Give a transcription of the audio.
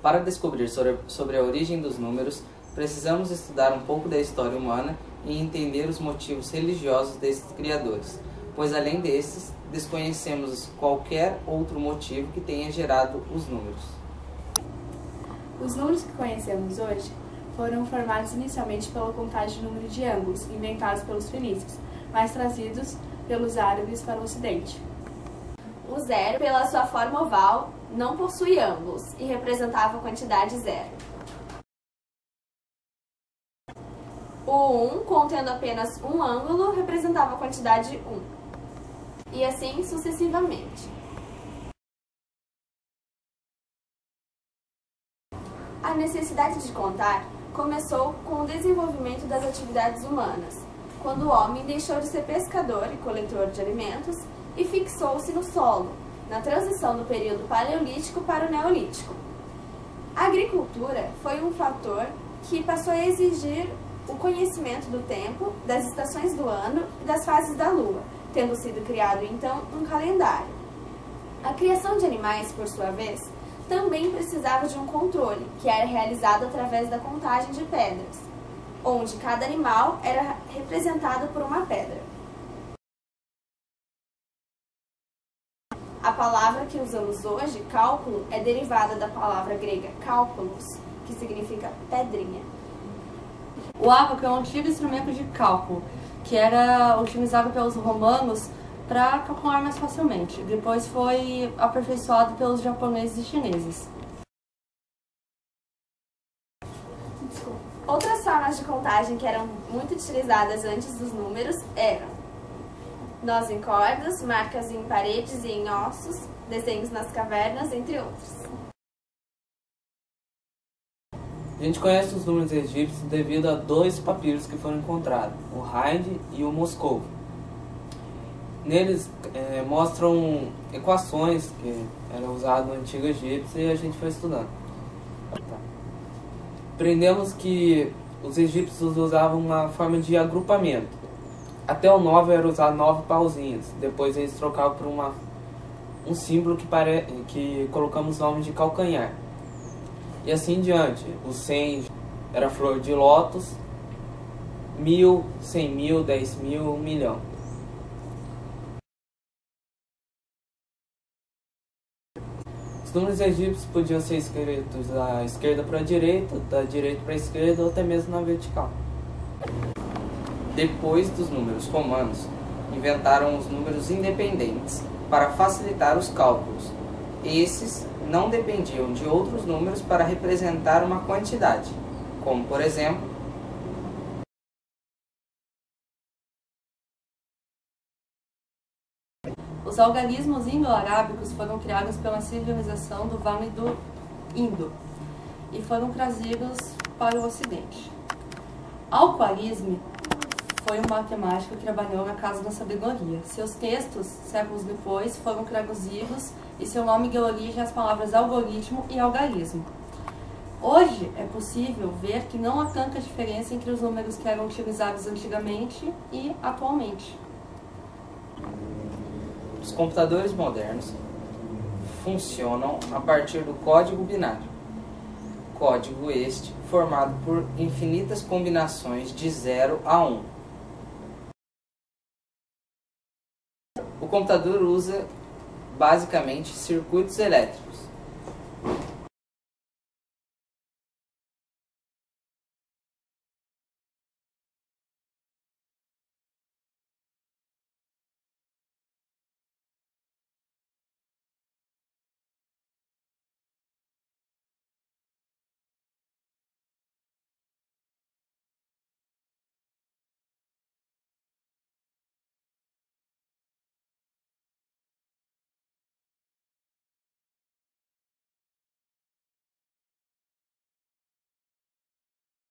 Para descobrir sobre a origem dos números, precisamos estudar um pouco da história humana e entender os motivos religiosos desses criadores, pois além desses, desconhecemos qualquer outro motivo que tenha gerado os números. Os números que conhecemos hoje foram formados inicialmente pela contagem de número de ângulos, inventados pelos fenícios, mas trazidos pelos árabes para o ocidente. O zero, pela sua forma oval, não possui ângulos e representava a quantidade zero. O 1, contendo apenas um ângulo, representava a quantidade 1. E assim sucessivamente. A necessidade de contar começou com o desenvolvimento das atividades humanas, quando o homem deixou de ser pescador e coletor de alimentos e fixou-se no solo, na transição do período paleolítico para o neolítico. A agricultura foi um fator que passou a exigir o conhecimento do tempo, das estações do ano e das fases da lua, tendo sido criado então um calendário. A criação de animais, por sua vez, também precisava de um controle, que era realizado através da contagem de pedras, onde cada animal era representado por uma pedra. A palavra que usamos hoje, cálculo, é derivada da palavra grega cálculos, que significa pedrinha. O ábaco é um antigo instrumento de cálculo, que era utilizado pelos romanos para calcular mais facilmente. Depois foi aperfeiçoado pelos japoneses e chineses. Outras formas de contagem que eram muito utilizadas antes dos números eram nós em cordas, marcas em paredes e em ossos, desenhos nas cavernas, entre outros. A gente conhece os números egípcios devido a dois papiros que foram encontrados, o Hind e o Moscou. Neles mostram equações que eram usadas no antigo egípcio e a gente foi estudando. Aprendemos que os egípcios usavam uma forma de agrupamento. Até o 9 era usado 9 pauzinhos. Depois eles trocavam por um símbolo que colocamos o nome de calcanhar. E assim em diante. O 100 era flor de lótus, 1000, 100.000, 10.000, 1 milhão. Os números egípcios podiam ser escritos da esquerda para a direita, da direita para a esquerda ou até mesmo na vertical. Depois dos números romanos, inventaram os números independentes para facilitar os cálculos. Esses não dependiam de outros números para representar uma quantidade, como por exemplo, Os algarismos indo-arábicos foram criados pela civilização do Vale do Indo e foram trazidos para o Ocidente. Al-Khwarizmi foi um matemático que trabalhou na Casa da Sabedoria. Seus textos, séculos depois, foram traduzidos e seu nome deu origem às palavras algoritmo e algarismo. Hoje é possível ver que não há tanta diferença entre os números que eram utilizados antigamente e atualmente. os computadores modernos funcionam a partir do código binário. Código este formado por infinitas combinações de 0 a 1. O computador usa basicamente circuitos elétricos.